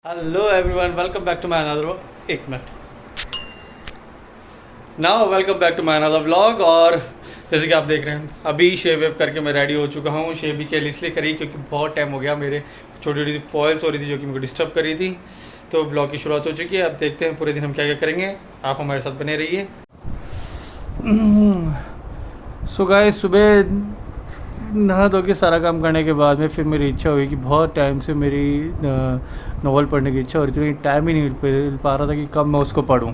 Hello everyone, welcome back to my another एक minute now welcome back to my another vlog. और जैसे कि आप देख रहे हैं अभी शेव वेव करके मैं रेडी हो चुका हूँ। शेव भी के लिए इसलिए करी क्योंकि बहुत टाइम हो गया, मेरे छोटी छोटी पॉइल्स हो रही थी जो कि मुझे डिस्टर्ब कर रही थी। तो ब्लॉग की शुरुआत हो चुकी है। अब देखते हैं पूरे दिन हम क्या क्या करेंगे, आप हमारे साथ बने रहिए। सो गाइस, सुबह नहा धो के सारा काम करने के बाद में फिर मेरी इच्छा हुई कि बहुत टाइम से मेरी नॉवल पढ़ने की इच्छा हो रही थी, लेकिन टाइम ही नहीं मिल पा रहा था कि कब मैं उसको पढूं।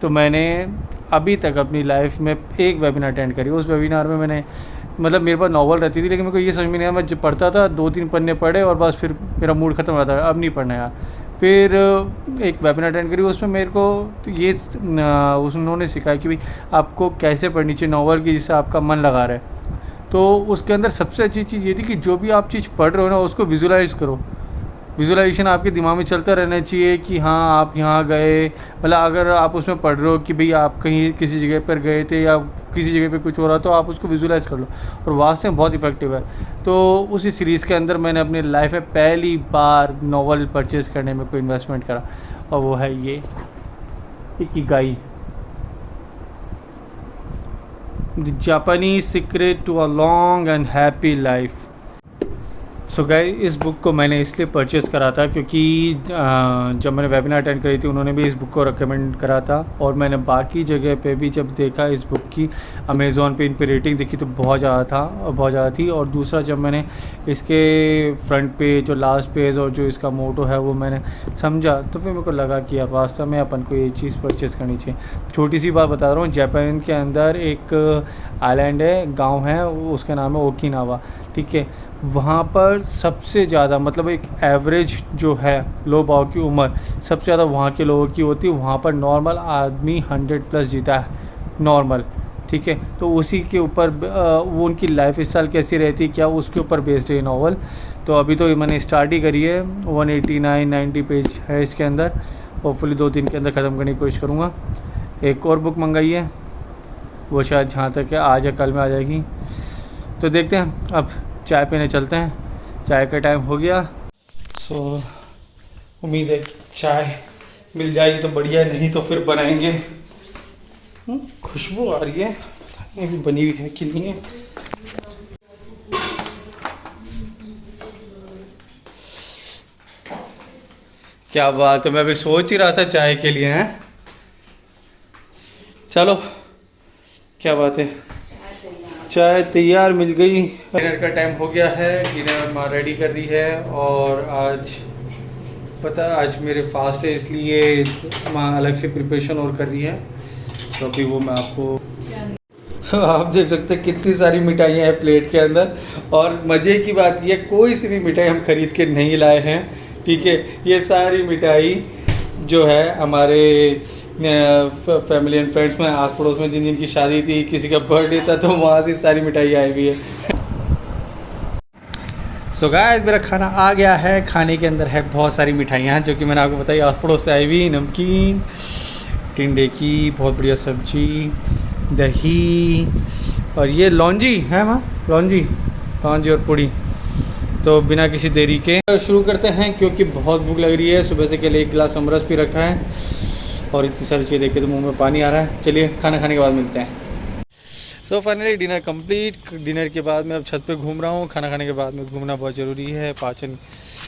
तो मैंने अभी तक अपनी लाइफ में एक वेबिनार अटेंड करी। उस वेबिनार में मैंने मेरे पास नॉवल रहती थी, लेकिन मेरे को ये समझ में नहीं आया। मैं जब पढ़ता था 2-3 पन्ने पढ़े और बस फिर मेरा मूड ख़त्म हो जाता है, अब नहीं पढ़ना यार। फिर एक वेबिनार अटेंड करी, उसमें मेरे को ये उन्होंने सिखाया कि भाई आपको कैसे पढ़नी चाहिए नॉवल की जिससे आपका मन लगा रहा है। तो उसके अंदर सबसे अच्छी चीज़ ये थी कि जो भी आप चीज़ पढ़ रहे हो ना उसको विजुलाइज करो। विजुलाइजेशन आपके दिमाग में चलता रहना चाहिए कि हाँ आप यहाँ गए, अगर आप उसमें पढ़ रहे हो कि भाई आप कहीं किसी जगह पर गए थे या किसी जगह पे कुछ हो रहा तो आप उसको विजुलाइज कर लो, और वास्तव में बहुत इफेक्टिव है। तो उसी सीरीज़ के अंदर मैंने अपनी लाइफ में पहली बार नॉवल परचेज़ करने में कोई इन्वेस्टमेंट करा, और वो है ये Ikigai, The Japanese Secret to a Long and Happy Life। So guys, इस बुक को मैंने इसलिए परचेज़ करा था क्योंकि जब मैंने वेबिनार अटेंड करी थी उन्होंने भी इस बुक को रेकमेंड करा था, और मैंने बाकी जगह पे भी जब देखा इस बुक की अमेज़ॉन पे इन पे रेटिंग देखी तो बहुत ज़्यादा थी। और दूसरा, जब मैंने इसके फ्रंट पेज और लास्ट पेज और जो इसका मोटो है वो मैंने समझा, तो फिर मेरे को लगा कि यार वास्तव में अपन को ये चीज़ परचेज़ करनी चाहिए। छोटी सी बात बता रहा हूँ, जापान के अंदर एक आइलैंड है, गाँव है, उसका नाम है ओकिनावा, ठीक है। वहाँ पर सबसे ज़्यादा एक एवरेज जो है लो पावर की उम्र सबसे ज़्यादा वहाँ के लोगों की होती है। वहाँ पर नॉर्मल आदमी 100+ जीता है, नॉर्मल, ठीक है। तो उसी के ऊपर वो उनकी लाइफ स्टाइल कैसी रहती है क्या, उसके ऊपर बेस्ड है नॉवल। तो अभी तो मैंने स्टार्ट ही करी है, 189-90 पेज है इसके अंदर। होपफुली 2-3 के अंदर ख़त्म करने की कोशिश करूँगा। एक और बुक मंगाई है, वो शायद जहाँ तक है आज या कल में आ जाएगी। तो देखते हैं, अब चाय पीने चलते हैं, चाय का टाइम हो गया। सो उम्मीद है चाय मिल जाएगी तो बढ़िया, नहीं तो फिर बनाएंगे। खुशबू आ रही है, पता नहीं अभी बनी हुई है कि नहीं है। क्या बात है, मैं अभी सोच ही रहा था चाय के लिए। हैं, चलो क्या बात है, चाय तैयार मिल गई। डिनर का टाइम हो गया है, डिनर माँ रेडी कर रही है। और आज मेरे फास्ट है, इसलिए माँ अलग से प्रिपरेशन और कर रही है। तो अभी वो मैं आपको आप देख सकते हैं कितनी सारी मिठाइयाँ हैं प्लेट के अंदर। और मज़े की बात ये, कोई सी भी मिठाई हम खरीद के नहीं लाए हैं, ठीक है। ये सारी मिठाई जो है हमारे फैमिली एंड फ्रेंड्स में, आस पड़ोस में जिन की शादी थी, किसी का बर्थडे था, तो वहाँ से सारी मिठाई आई हुई है। सो गाइस, मेरा खाना आ गया है। खाने के अंदर है बहुत सारी मिठाइयाँ जो कि मैंने आपको बताई, आस पड़ोस से आई हुई। नमकीन, टिंडे की बहुत बढ़िया सब्जी, दही, और ये लौंजी है माँ, लौंजी और पूड़ी। तो बिना किसी देरी के शुरू करते हैं, क्योंकि बहुत भूख लग रही है। सुबह से के लिए 1 गिलास अमरस भी रखा है, और इतनी सारी चीज़ें देख के तो मुंह में पानी आ रहा है। चलिए खाना खाने के बाद मिलते हैं। So finally dinner complete. Dinner के बाद मैं अब छत पे घूम रहा हूँ। खाना खाने के बाद में घूमना बहुत ज़रूरी है पाचन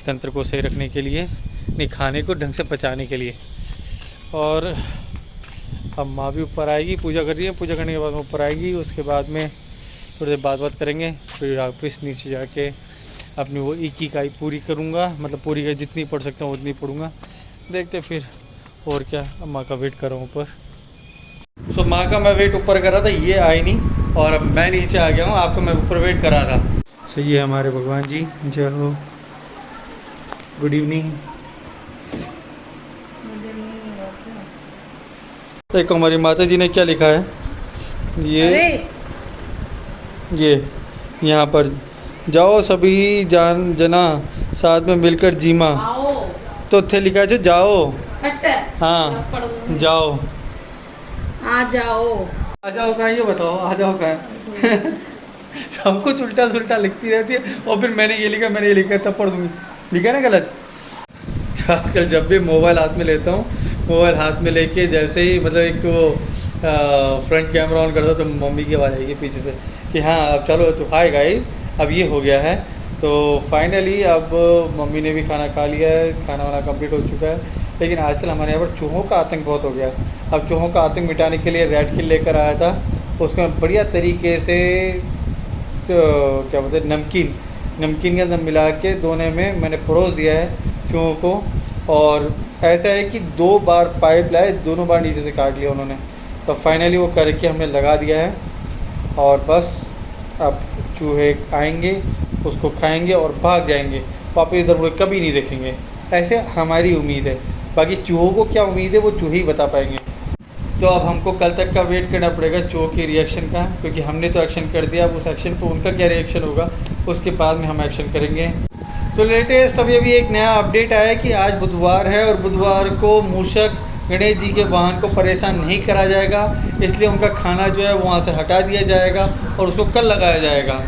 तंत्र को सही रखने के लिए, नहीं खाने को ढंग से पचाने के लिए। और अब माँ भी ऊपर आएगी, पूजा कर रही है, पूजा करने के बाद में ऊपर आएगी। उसके बाद में थोड़ी देर बात करेंगे, फिर वापस नीचे जाके अपनी वो इकिगाई पूरी करूँगा। पूरी का जितनी पढ़ सकता हूँ उतनी पढ़ूँगा, देखते फिर। और क्या, अब माँ का वेट कर रहा हूँ ऊपर। सो माँ का मैं वेट ऊपर कर रहा था, ये आई नहीं, और अब मैं नीचे आ गया हूँ, आपको मैं ऊपर वेट करा था। सो ये हमारे भगवान जी, जय हो, गुड इवनिंग। देखो हमारी माता जी ने क्या लिखा है, ये यहाँ पर, जाओ सभी जना साथ में मिलकर जीमा। तो थे लिखा है जो जाओ, हाँ जाओ, आ जाओ कहाँ, ये बताओ आ जाओ कहाँ। सब कुछ उल्टा सुल्टा लिखती रहती है, और फिर मैंने ये लिखा तब पढ़ दूंगी, लिखा ना गलत। आजकल जब भी मोबाइल हाथ में लेता हूँ, मोबाइल हाथ में लेके जैसे ही मतलब एक वो फ्रंट कैमरा ऑन करता तो मम्मी की आवाज़ आएगी पीछे से कि हाँ अब चलो तो हाय गाइस, अब ये हो गया है। तो फाइनली अब मम्मी ने भी खाना खा लिया है, खाना वाना कंप्लीट हो चुका है। लेकिन आजकल हमारे यहाँ पर चूहों का आतंक बहुत हो गया है। अब चूहों का आतंक मिटाने के लिए रेड किल लेकर आया था, उसमें बढ़िया तरीके से तो क्या बोलते हैं नमकीन के अंदर मिला के दोने में मैंने परोस दिया है चूहों को। और ऐसा है कि 2 बार पाइप लाए, दोनों बार नीचे से काट लिया उन्होंने। तो फाइनली वो करके हमने लगा दिया है और बस अब चूहे आएंगे, उसको खाएंगे और भाग जाएंगे, वापस इधर मुड़े कभी नहीं देखेंगे। ऐसे हमारी उम्मीद है, बाकी चूहों को क्या उम्मीद है वो चूहे ही बता पाएंगे। तो अब हमको कल तक का वेट करना पड़ेगा चूहों के रिएक्शन का, क्योंकि हमने तो एक्शन कर दिया। अब उस एक्शन पर उनका क्या रिएक्शन होगा उसके बाद में हम एक्शन करेंगे। तो लेटेस्ट अभी एक नया अपडेट आया कि आज बुधवार है और बुधवार को मूषक गणेश जी के वाहन को परेशान नहीं करा जाएगा, इसलिए उनका खाना जो है वहाँ से हटा दिया जाएगा और उसको कल लगाया जाएगा।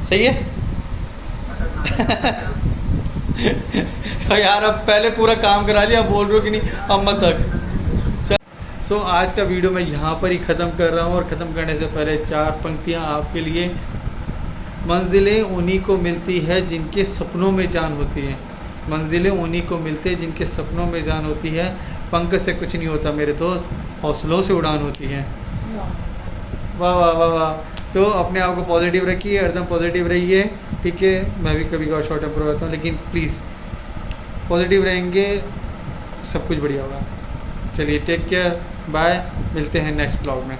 सही है? तो यार अब पहले पूरा काम करा लिया, बोल रहे हो कि नहीं अब मत तक। सो आज का वीडियो मैं यहाँ पर ही ख़त्म कर रहा हूँ और ख़त्म करने से पहले 4 पंक्तियाँ आपके लिए। मंजिलें उन्हीं को मिलती है जिनके सपनों में जान होती है, मंजिलें उन्हीं को मिलती है जिनके सपनों में जान होती है। पंख से कुछ नहीं होता मेरे दोस्त, हौसलों से उड़ान होती है। वाह वाह वाह वाह। तो अपने आप को पॉजिटिव रखिए, एकदम पॉजिटिव रहिए, ठीक है। मैं भी कभी कभार शॉर्ट टेम्पर रहता हूँ, लेकिन प्लीज़ पॉजिटिव रहेंगे, सब कुछ बढ़िया होगा। चलिए टेक केयर, बाय, मिलते हैं नेक्स्ट ब्लॉग में।